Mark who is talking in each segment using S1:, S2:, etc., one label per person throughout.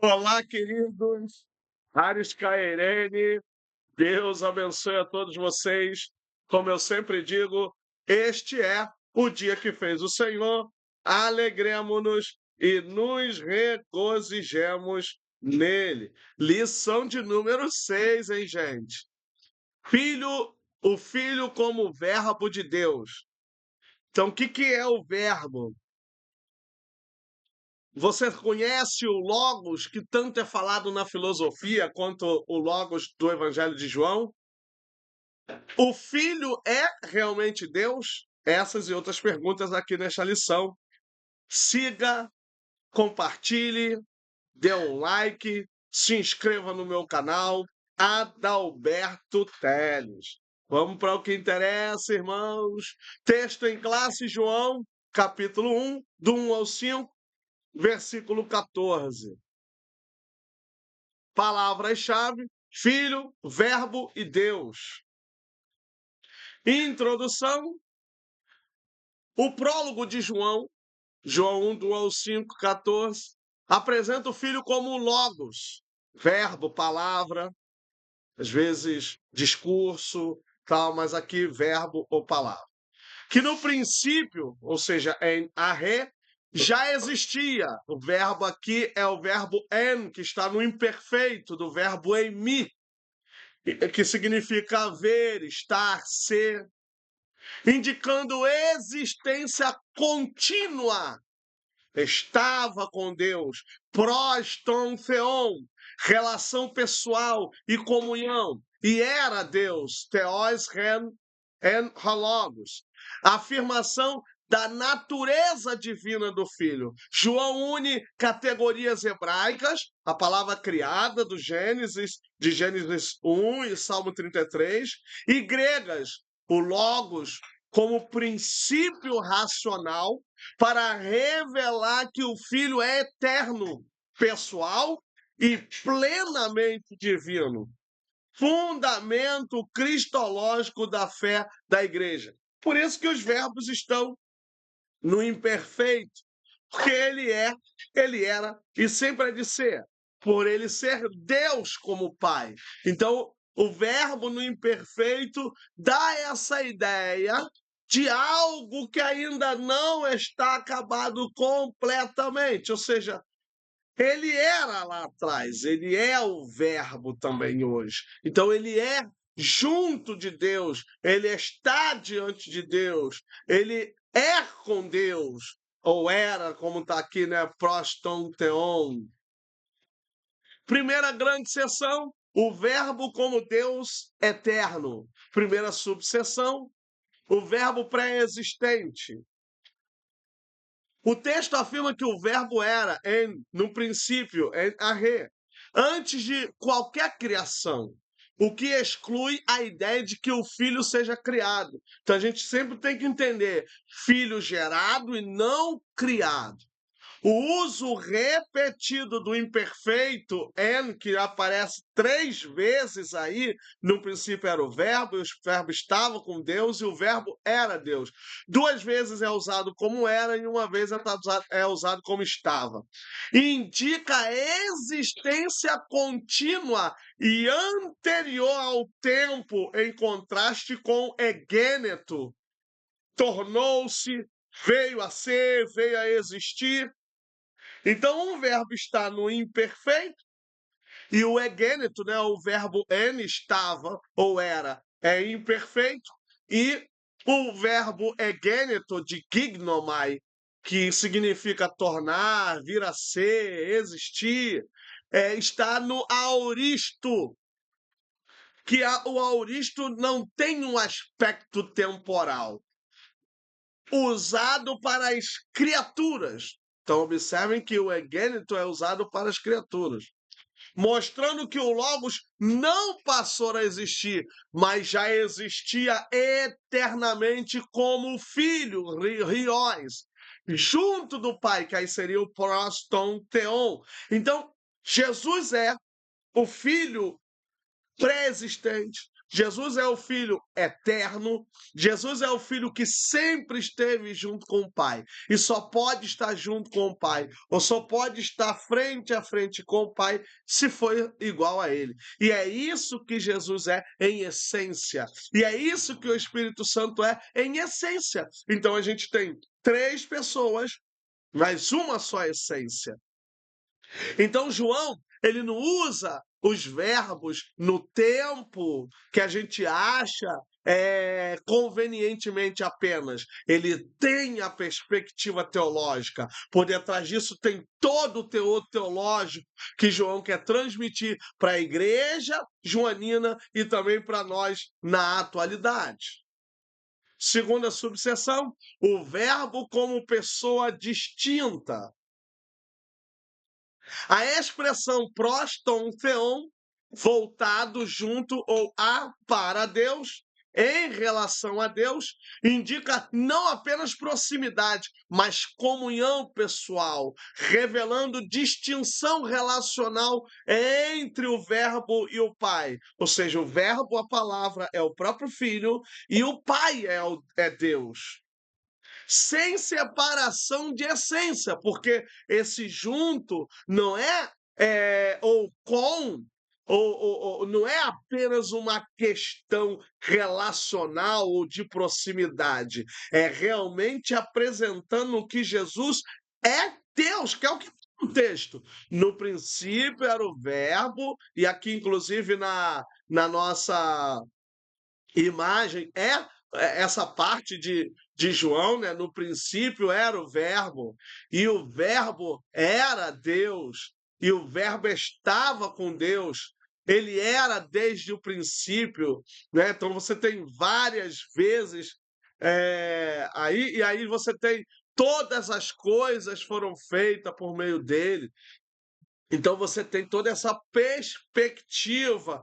S1: Olá, queridos. Ares Cairene, Deus abençoe a todos vocês. Como eu sempre digo, este é o dia que fez o Senhor. Alegremo-nos e nos regozijemos nele. Lição de número 6, hein, gente? O Filho como verbo de Deus. Então, o que é o verbo? Você conhece o Logos, que tanto é falado na filosofia quanto o Logos do Evangelho de João? O Filho é realmente Deus? Essas e outras perguntas aqui nesta lição. Siga, compartilhe, dê um like, se inscreva no meu canal, Adalberto Teles. Vamos para o que interessa, irmãos. Texto em classe, João, capítulo 1, do 1 ao 5, versículo 14. Palavras-chave: Filho, Verbo e Deus. Introdução: o prólogo de João, João 1, do 1 ao 5, 14, apresenta o Filho como Logos, verbo, palavra, às vezes discurso, tal, mas aqui verbo ou palavra. Que no princípio, ou seja, em arre, já existia. O verbo aqui é o verbo en, que está no imperfeito do verbo em mi, que significa haver, estar, ser, indicando existência contínua. Estava com Deus, proston theon, relação pessoal e comunhão, e era Deus, theos ren en hologos. A afirmação da natureza divina do Filho. João une categorias hebraicas, a palavra criada do Gênesis, de Gênesis 1 e Salmo 33, e gregas, o Logos, como princípio racional, para revelar que o Filho é eterno, pessoal e plenamente divino. Fundamento cristológico da fé da igreja. Por isso que os verbos estão no imperfeito, porque ele era e sempre há de ser, por ele ser Deus como Pai. Então, o verbo no imperfeito dá essa ideia de algo que ainda não está acabado completamente, ou seja, ele era lá atrás, ele é o verbo também hoje. Então, ele é junto de Deus, ele está diante de Deus, ele é com Deus, ou era, como está aqui, né? Proston theon. Primeira grande seção, o verbo como Deus eterno. Primeira subseção, o verbo pré-existente. O texto afirma que o verbo era, no princípio, em arre, antes de qualquer criação, o que exclui a ideia de que o filho seja criado. Então a gente sempre tem que entender filho gerado e não criado. O uso repetido do imperfeito en, que aparece 3 vezes aí, no princípio era o verbo, e o verbo estava com Deus, e o verbo era Deus. 2 vezes é usado como era, e uma vez é usado como estava. Indica a existência contínua e anterior ao tempo, em contraste com egêneto. Tornou-se, veio a ser, veio a existir. Então, um verbo está no imperfeito e o egêneto, né, o verbo en, estava ou era, é imperfeito, e o verbo egêneto de gignomai, que significa tornar, vir a ser, existir, está no aoristo, que o aoristo não tem um aspecto temporal, usado para as criaturas. Então, observem que o egêneto é usado para as criaturas, mostrando que o Logos não passou a existir, mas já existia eternamente como filho, Riós, junto do Pai, que aí seria o proston theon. Então, Jesus é o Filho pré-existente, Jesus é o Filho eterno, Jesus é o Filho que sempre esteve junto com o Pai e só pode estar junto com o Pai, ou só pode estar frente a frente com o Pai se for igual a Ele. E é isso que Jesus é em essência, e é isso que o Espírito Santo é em essência. Então a gente tem três pessoas, mas uma só essência. Então, João, ele não usa os verbos no tempo que a gente acha convenientemente apenas. Ele tem a perspectiva teológica. Por detrás disso tem todo o teor teológico que João quer transmitir para a igreja joanina e também para nós na atualidade. Segunda subseção, o verbo como pessoa distinta. A expressão proston theon, voltado junto ou a para Deus, em relação a Deus, indica não apenas proximidade, mas comunhão pessoal, revelando distinção relacional entre o Verbo e o Pai. Ou seja, o Verbo, a palavra, é o próprio Filho e o Pai é Deus. Sem separação de essência, porque esse junto não ou com, ou não é apenas uma questão relacional ou de proximidade, é realmente apresentando que Jesus é Deus, que é o que está no texto. No princípio era o Verbo, e aqui, inclusive, na nossa imagem essa parte de João, né? No princípio era o Verbo, e o Verbo era Deus, e o Verbo estava com Deus, ele era desde o princípio, né? Então você tem várias vezes e aí você tem todas as coisas foram feitas por meio dele. Então você tem toda essa perspectiva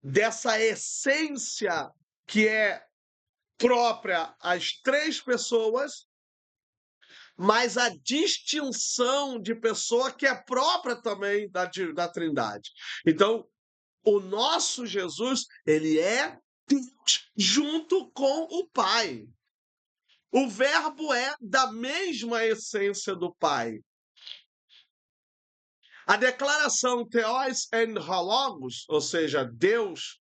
S1: dessa essência que é própria às três pessoas, mas a distinção de pessoa que é própria também da Trindade. Então, o nosso Jesus, ele é Deus junto com o Pai. O Verbo é da mesma essência do Pai. A declaração Theos en Logos, ou seja, Deus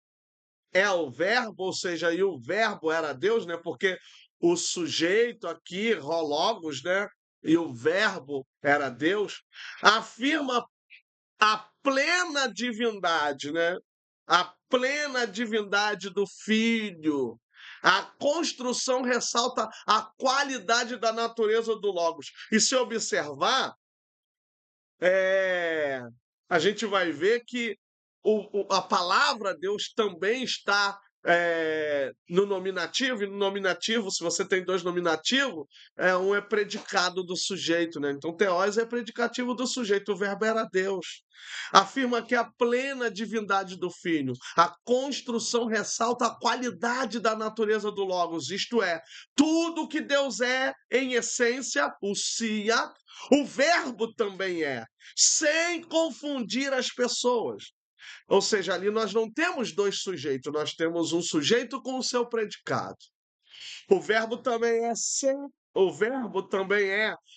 S1: é o Verbo, ou seja, e o Verbo era Deus, né? Porque o sujeito aqui, Logos, né? E o Verbo era Deus, afirma a plena divindade, né? A plena divindade do Filho. A construção ressalta a qualidade da natureza do Logos. E se observar, a gente vai ver que a palavra Deus também está no nominativo, e no nominativo, se você tem dois nominativos, um é predicado do sujeito, né? Então, Theos é predicativo do sujeito, o verbo era Deus. Afirma que a plena divindade do Filho, a construção ressalta a qualidade da natureza do Logos, isto é, tudo que Deus é, em essência, o Sia, o verbo também é, sem confundir as pessoas. Ou seja, ali nós não temos dois sujeitos, nós temos um sujeito com o seu predicado. O verbo também é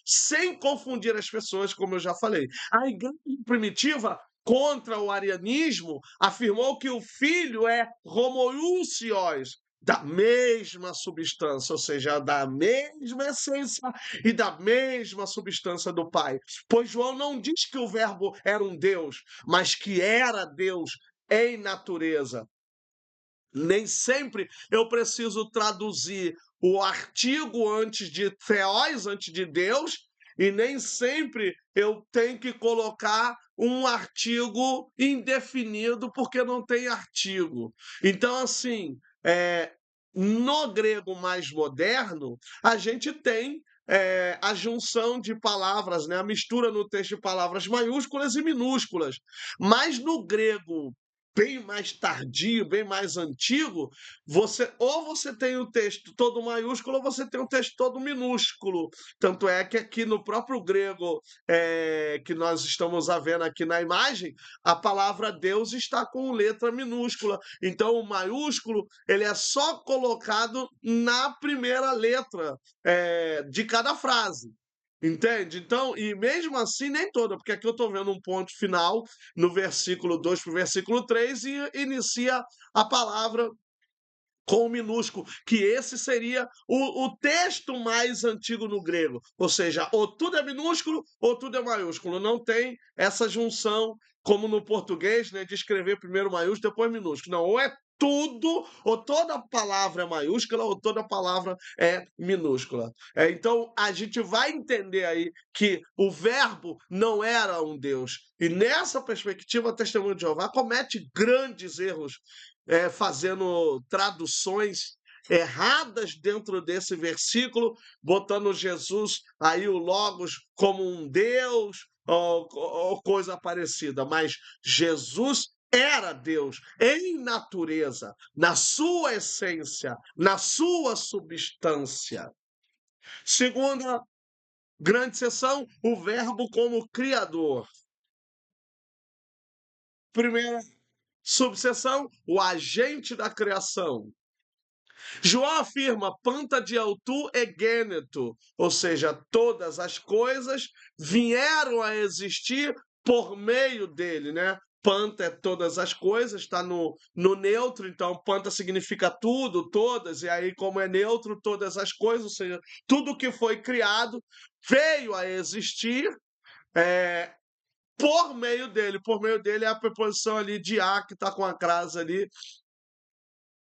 S1: sem confundir as pessoas, como eu já falei. A igreja primitiva, contra o arianismo, afirmou que o filho é homoousios, da mesma substância, ou seja, da mesma essência e da mesma substância do Pai. Pois João não diz que o verbo era um Deus, mas que era Deus em natureza. Nem sempre eu preciso traduzir o artigo antes de Theos, antes de Deus, e nem sempre eu tenho que colocar um artigo indefinido porque não tem artigo. Então, assim, no grego mais moderno, a gente tem a junção de palavras, né? A mistura no texto de palavras maiúsculas e minúsculas. Mas no grego bem mais tardio, bem mais antigo, você tem o texto todo maiúsculo ou você tem o texto todo minúsculo. Tanto é que aqui no próprio grego, que nós estamos vendo aqui na imagem, a palavra Deus está com letra minúscula. Então o maiúsculo ele é só colocado na primeira letra de cada frase. Entende? Então, e mesmo assim, nem toda, porque aqui eu estou vendo um ponto final no versículo 2 para o versículo 3 e inicia a palavra com o minúsculo, que esse seria o texto mais antigo no grego. Ou seja, ou tudo é minúsculo ou tudo é maiúsculo. Não tem essa junção, como no português, né, de escrever primeiro maiúsculo, depois minúsculo. Não, ou é tudo, ou toda palavra é maiúscula, ou toda palavra é minúscula. Então, a gente vai entender aí que o verbo não era um Deus. E nessa perspectiva, o Testemunho de Jeová comete grandes erros fazendo traduções erradas dentro desse versículo, botando Jesus aí o Logos como um Deus ou coisa parecida, mas Jesus era Deus em natureza, na sua essência, na sua substância. Segunda grande seção, o verbo como criador. Primeira subseção, o agente da criação. João afirma panta de autu e gêneto, ou seja, todas as coisas vieram a existir por meio dele, né? Panta é todas as coisas, está no neutro, então panta significa tudo, todas, e aí, como é neutro, todas as coisas, ou seja, tudo que foi criado veio a existir é, por meio dele. Por meio dele é a preposição ali de a, que está com a crase ali,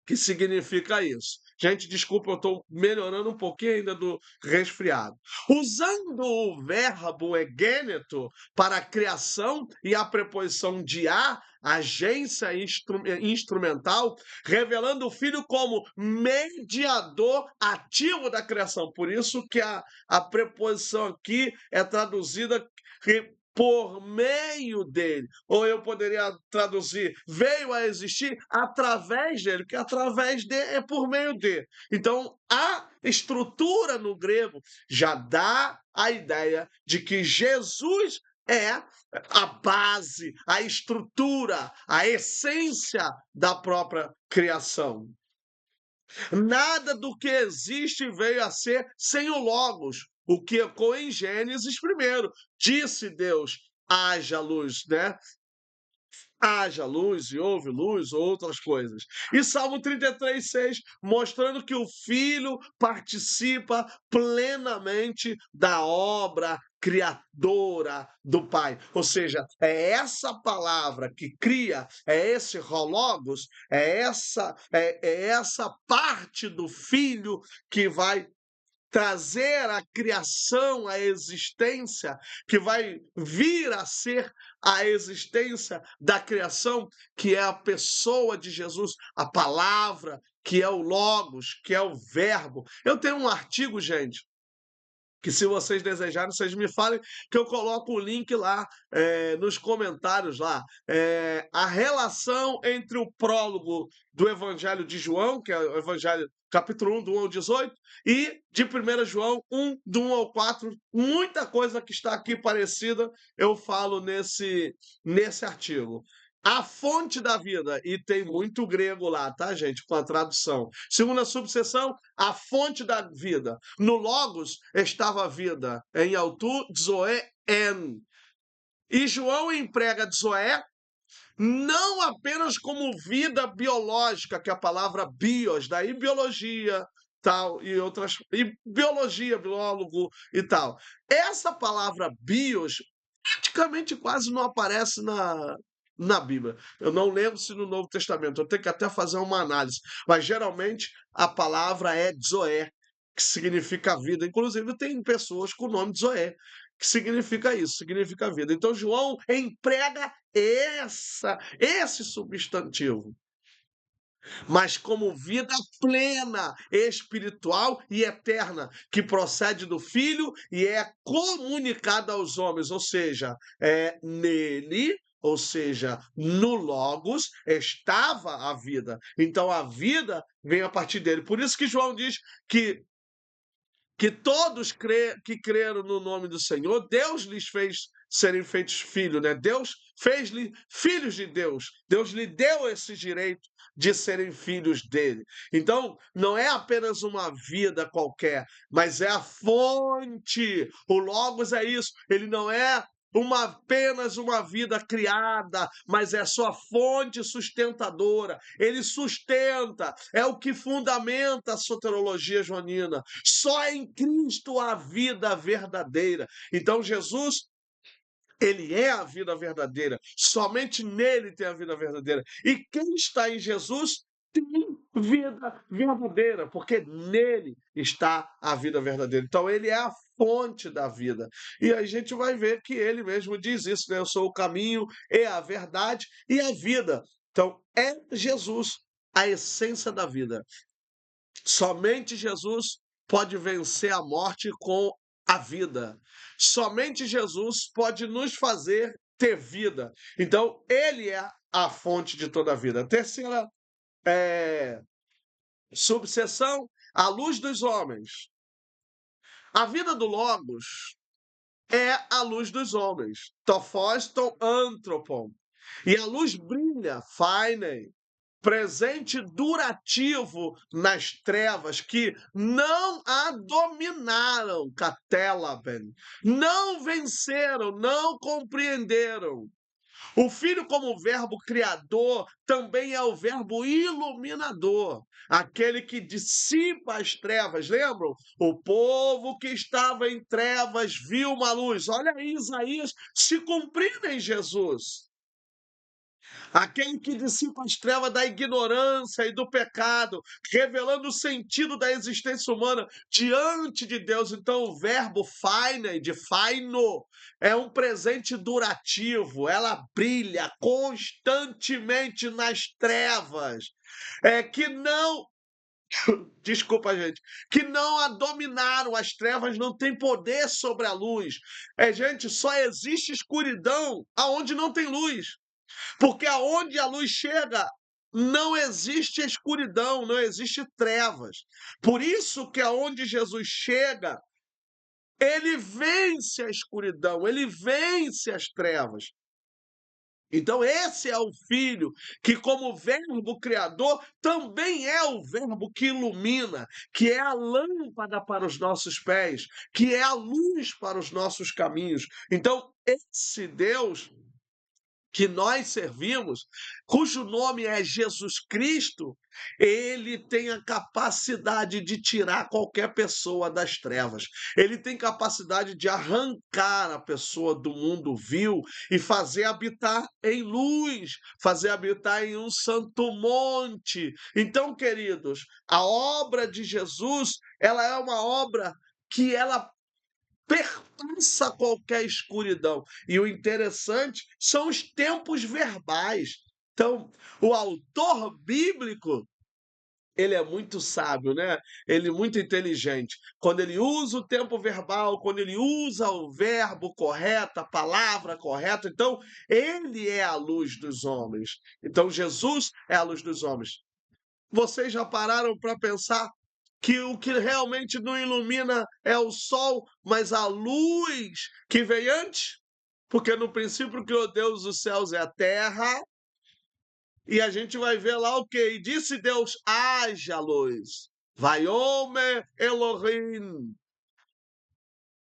S1: que significa isso. Gente, desculpa, eu estou melhorando um pouquinho ainda do resfriado. Usando o verbo egêneto para a criação e a preposição de agência instrumental, revelando o Filho como mediador ativo da criação. Por isso que a preposição aqui é traduzida por meio dele. Ou eu poderia traduzir, veio a existir através dele, porque através de é por meio de. Então, a estrutura no grego já dá a ideia de que Jesus é a base, a estrutura, a essência da própria criação. Nada do que existe veio a ser sem o Logos, o que ecoa em Gênesis primeiro. Disse Deus, haja luz, né? Haja luz e houve luz, ou outras coisas. E Salmo 33:6, mostrando que o Filho participa plenamente da obra criadora do Pai. Ou seja, é essa palavra que cria, é esse hologos, é essa parte do Filho que vai trazer a criação, a existência, que vai vir a ser a existência da criação, que é a pessoa de Jesus, a palavra, que é o Logos, que é o Verbo. Eu tenho um artigo, gente, que se vocês desejarem, vocês me falem, que eu coloco o link lá nos comentários lá. A relação entre o prólogo do Evangelho de João, que é o Evangelho capítulo 1, do 1 ao 18, e de 1 João 1, do 1 ao 4. Muita coisa que está aqui parecida eu falo nesse artigo. A fonte da vida, e tem muito grego lá, tá, gente, com a tradução. Segunda subseção, a fonte da vida. No Logos estava a vida, em autu, zoe, en. E João emprega zoé não apenas como vida biológica, que é a palavra bios, daí biologia, tal, e outras, e biologia, biólogo e tal. Essa palavra bios praticamente quase não aparece na Bíblia. Eu não lembro se no Novo Testamento, eu tenho que até fazer uma análise, mas geralmente a palavra é Zoé, que significa vida. Inclusive, tem pessoas com o nome de Zoé, que significa isso, significa vida. Então, João emprega esse substantivo. mas como vida plena, espiritual e eterna, que procede do Filho e é comunicada aos homens, ou seja, nele, ou seja, no Logos, estava a vida. Então a vida vem a partir dele. Por isso que João diz que todos que creram no nome do Senhor, Deus lhes fez serem feitos filhos, né? Deus fez-lhe filhos de Deus. Deus lhe deu esse direito de serem filhos dele. Então, não é apenas uma vida qualquer, mas é a fonte. O Logos é isso. Ele não é apenas uma vida criada, mas é sua fonte sustentadora. Ele sustenta, é o que fundamenta a soteriologia joanina. Só em Cristo há vida verdadeira. Então, Jesus, ele é a vida verdadeira. Somente nele tem a vida verdadeira. E quem está em Jesus tem vida verdadeira, porque nele está a vida verdadeira. Então, ele é a fonte da vida. E a gente vai ver que ele mesmo diz isso, né? Eu sou o caminho, é a verdade e a vida. Então, é Jesus a essência da vida. Somente Jesus pode vencer a morte com a vida. Somente Jesus pode nos fazer ter vida. Então, ele é a fonte de toda a vida. A terceira subseção, a luz dos homens. A vida do Logos é a luz dos homens. Το φως των άνθρωπον. E a luz brilha, fainem, presente durativo nas trevas que não a dominaram, catelaben, não venceram, não compreenderam. O Filho, como verbo criador, também é o verbo iluminador, aquele que dissipa as trevas. Lembram? O povo que estava em trevas viu uma luz. Olha aí, Isaías se cumprindo em Jesus. Aquele que dissipa as trevas da ignorância e do pecado, revelando o sentido da existência humana diante de Deus. Então, o verbo faine, de faino, é um presente durativo, ela brilha constantemente nas trevas. Que não, desculpa, gente, que não a dominaram, as trevas não têm poder sobre a luz. Gente, só existe escuridão aonde não tem luz. Porque aonde a luz chega, não existe escuridão, não existe trevas. Por isso que aonde Jesus chega, ele vence a escuridão, ele vence as trevas. Então, esse é o Filho, que, como verbo criador, também é o verbo que ilumina, que é a lâmpada para os nossos pés, que é a luz para os nossos caminhos. Então, esse Deus que nós servimos, cujo nome é Jesus Cristo, ele tem a capacidade de tirar qualquer pessoa das trevas. Ele tem capacidade de arrancar a pessoa do mundo vil e fazer habitar em luz, fazer habitar em um santo monte. Então, queridos, a obra de Jesus, ela é uma obra que ela perpassa qualquer escuridão. E o interessante são os tempos verbais. Então, o autor bíblico, ele é muito sábio, né? Ele é muito inteligente. Quando ele usa o tempo verbal, quando ele usa o verbo correto, a palavra correta, então ele é a luz dos homens. Então Jesus é a luz dos homens. Vocês já pararam para pensar que o que realmente não ilumina é o sol, mas a luz que vem antes? Porque no princípio criou Deus os céus e a terra, e a gente vai ver lá o quê? E disse Deus, haja luz. Vaiomer Elohim.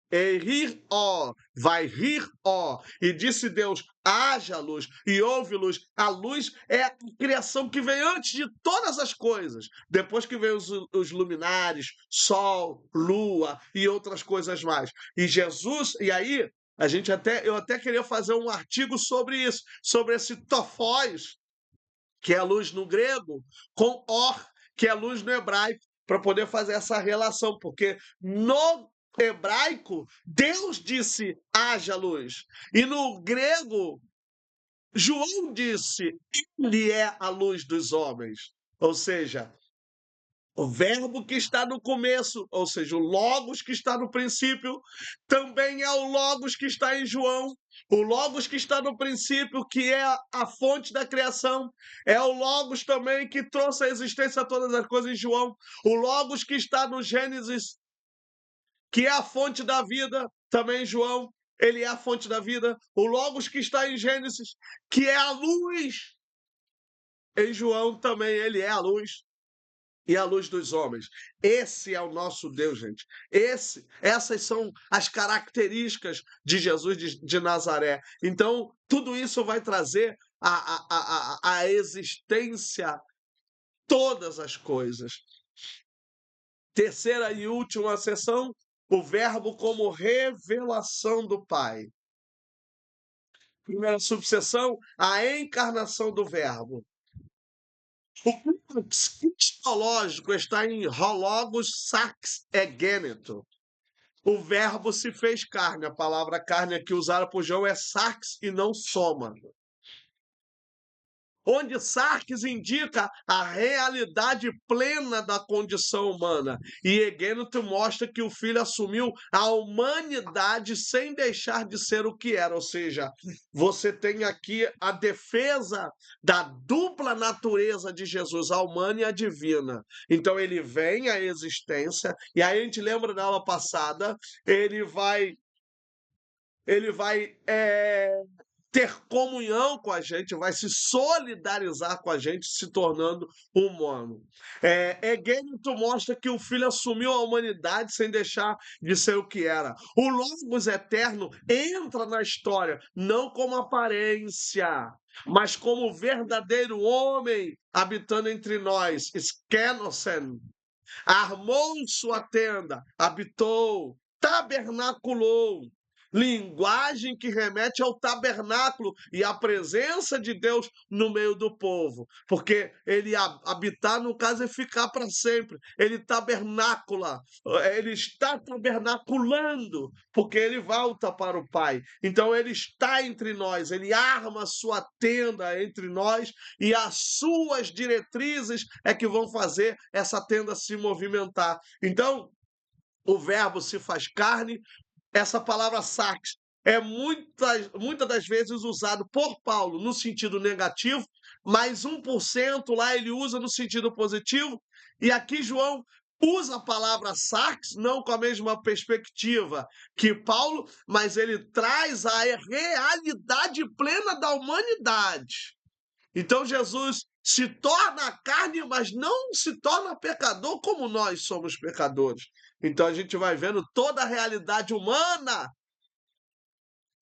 S1: E rir, ó, vai rir, ó. E disse Deus, haja luz, e houve luz. A luz é a criação que vem antes de todas as coisas. Depois que vem os luminares, sol, lua e outras coisas mais. E Jesus, e aí, eu até queria fazer um artigo sobre isso, sobre esse tofós, que é a luz no grego, com or, que é a luz no hebraico, para poder fazer essa relação, porque no hebraico, Deus disse haja luz, e no grego, João disse, ele é a luz dos homens. ou seja, o verbo que está no começo, ou seja, o logos que está no princípio, também é o logos que está em João. O logos que está no princípio, que é a fonte da criação, é o logos também que trouxe à existência todas as coisas em João. O logos que está no Gênesis, que é a fonte da vida, também em João, ele é a fonte da vida. O logos que está em Gênesis, que é a luz, em João também ele é a luz e a luz dos homens. Esse é o nosso Deus, gente. Essas são as características de Jesus de Nazaré. Então, tudo isso vai trazer a existência, todas as coisas. Terceira e última seção, o verbo como revelação do Pai. Primeira subseção, a encarnação do verbo. O clímax cristológico está em hologos sax egêneto. O verbo se fez carne. A palavra carne aqui usada por João é sarx e não soma. Onde sarx indica a realidade plena da condição humana. E egêneto mostra que o Filho assumiu a humanidade sem deixar de ser o que era. Ou seja, você tem aqui a defesa da dupla natureza de Jesus, a humana e a divina. Então ele vem à existência, e aí a gente lembra da aula passada, ele vai ter comunhão com a gente, vai se solidarizar com a gente, se tornando humano. Egênito mostra que o Filho assumiu a humanidade sem deixar de ser o que era. O Logos eterno entra na história, não como aparência, mas como verdadeiro homem habitando entre nós, Skenosen. Armou sua tenda, habitou, tabernaculou. Linguagem que remete ao tabernáculo e à presença de Deus no meio do povo. Porque ele habitar, no caso, é ficar para sempre. Ele tabernácula, ele está tabernaculando, porque ele volta para o Pai. Então ele está entre nós, ele arma sua tenda entre nós e as suas diretrizes é que vão fazer essa tenda se movimentar. Então, o verbo se faz carne. Essa palavra sax é muitas das vezes usado por Paulo no sentido negativo, mas 1% lá ele usa no sentido positivo. E aqui João usa a palavra sax, não com a mesma perspectiva que Paulo, mas ele traz a realidade plena da humanidade. Então Jesus se torna carne, mas não se torna pecador como nós somos pecadores. Então a gente vai vendo toda a realidade humana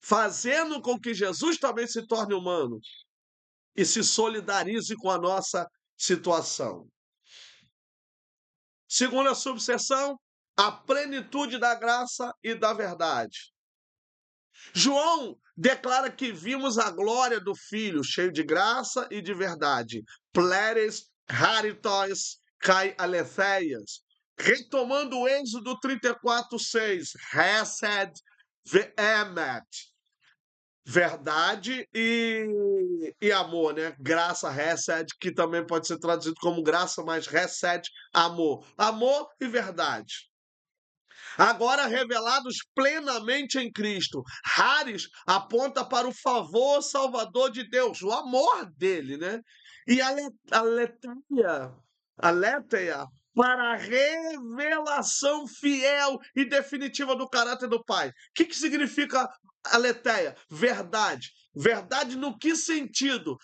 S1: fazendo com que Jesus também se torne humano e se solidarize com a nossa situação. Segunda subseção, a plenitude da graça e da verdade. João declara que vimos a glória do Filho, cheio de graça e de verdade. Pleres, haritos, kai aletheias. Retomando o Êxodo 34:6, Hesed ve'emet. Verdade e amor, né? Graça, Hesed, que também pode ser traduzido como graça, mas Hesed, amor. Amor e verdade. Agora revelados plenamente em Cristo. Haris aponta para o favor salvador de Deus, o amor dele, né? E a leteia, para a revelação fiel e definitiva do caráter do Pai. O que significa a leteia? Verdade. Verdade no que sentido?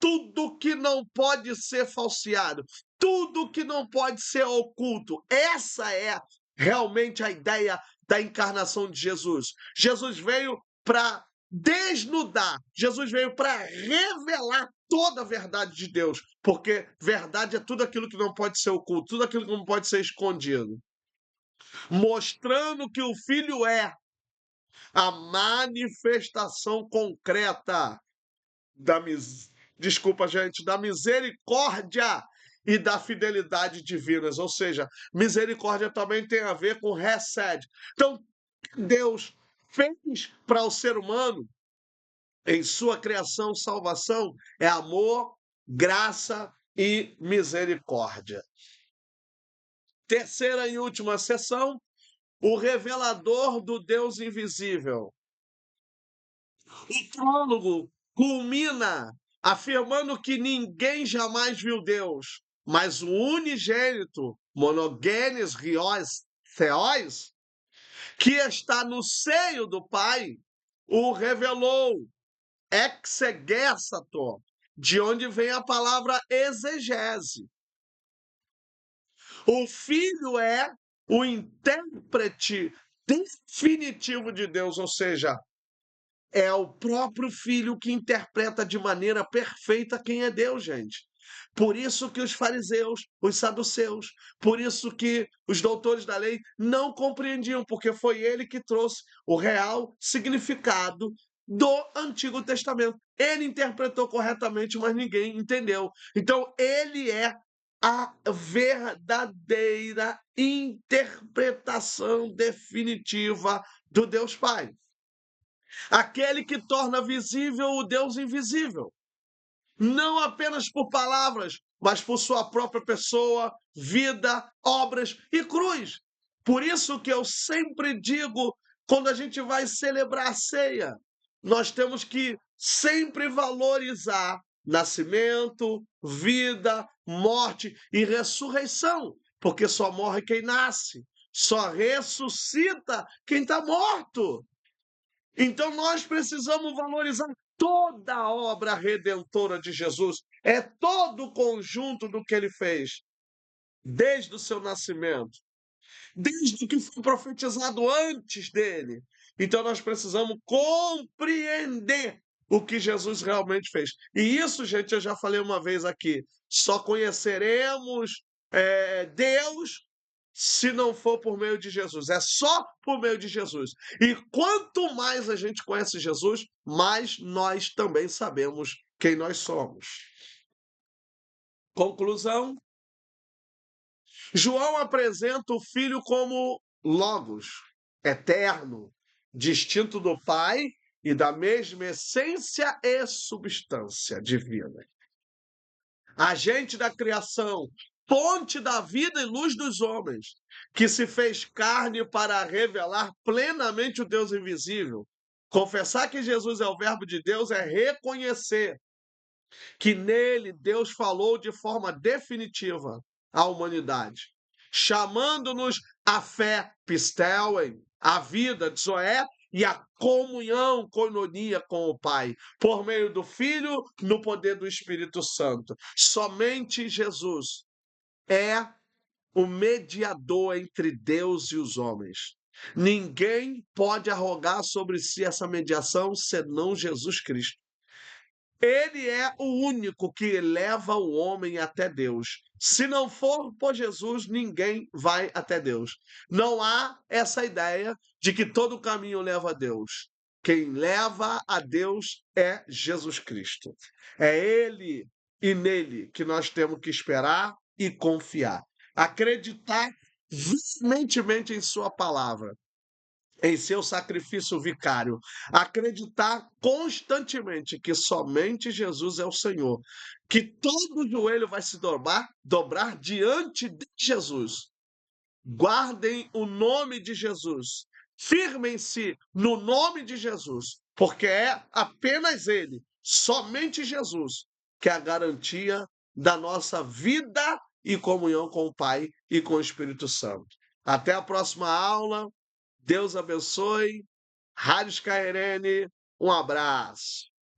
S1: Tudo que não pode ser falseado, tudo que não pode ser oculto. Essa é realmente a ideia da encarnação de Jesus. Jesus veio para desnudar, Jesus veio para revelar toda a verdade de Deus, porque verdade é tudo aquilo que não pode ser oculto, tudo aquilo que não pode ser escondido. Mostrando que o Filho é a manifestação concreta desculpa, gente, da misericórdia e da fidelidade divinas. Ou seja, misericórdia também tem a ver com hesed. Então, Deus fez para o ser humano, em sua criação, salvação, é amor, graça e misericórdia. Terceira e última seção, o revelador do Deus invisível. O prólogo culmina afirmando que ninguém jamais viu Deus, mas o unigênito, monogenes rios theos, que está no seio do Pai, o revelou, exegesator, de onde vem a palavra exegese. O Filho é o intérprete definitivo de Deus, ou seja, é o próprio Filho que interpreta de maneira perfeita quem é Deus, gente. Por isso que os fariseus, os saduceus, por isso que os doutores da lei não compreendiam, porque foi ele que trouxe o real significado do Antigo Testamento. Ele interpretou corretamente, mas ninguém entendeu. Então, ele é a verdadeira interpretação definitiva do Deus Pai. Aquele que torna visível o Deus invisível. Não apenas por palavras, mas por sua própria pessoa, vida, obras e cruz. Por isso que eu sempre digo, quando a gente vai celebrar a ceia, nós temos que sempre valorizar nascimento, vida, morte e ressurreição, porque só morre quem nasce, só ressuscita quem está morto. Então nós precisamos valorizar toda a obra redentora de Jesus. É todo o conjunto do que ele fez, desde o seu nascimento, desde o que foi profetizado antes dele. Então nós precisamos compreender o que Jesus realmente fez. E isso, gente, eu já falei uma vez aqui, só conheceremos Deus se não for por meio de Jesus. É só por meio de Jesus. E quanto mais a gente conhece Jesus, mais nós também sabemos quem nós somos. Conclusão: João apresenta o Filho como Logos, eterno, distinto do Pai e da mesma essência e substância divina. Agente da criação, fonte da vida e luz dos homens, que se fez carne para revelar plenamente o Deus invisível. Confessar que Jesus é o Verbo de Deus é reconhecer que nele Deus falou de forma definitiva à humanidade, chamando-nos à fé, pistelem, à vida, zoé, e a comunhão, coinonia com o Pai, por meio do Filho, no poder do Espírito Santo. Somente Jesus é o mediador entre Deus e os homens. Ninguém pode arrogar sobre si essa mediação senão Jesus Cristo. Ele é o único que leva o homem até Deus. Se não for por Jesus, ninguém vai até Deus. Não há essa ideia de que todo caminho leva a Deus. Quem leva a Deus é Jesus Cristo. É Ele e nele que nós temos que esperar e confiar. Acreditar veementemente em Sua palavra, em seu sacrifício vicário, acreditar constantemente que somente Jesus é o Senhor, que todo joelho vai se dobrar diante de Jesus. Guardem o nome de Jesus, firmem-se no nome de Jesus, porque é apenas Ele, somente Jesus, que é a garantia da nossa vida e comunhão com o Pai e com o Espírito Santo. Até a próxima aula. Deus abençoe. Rádio Skyrim, um abraço.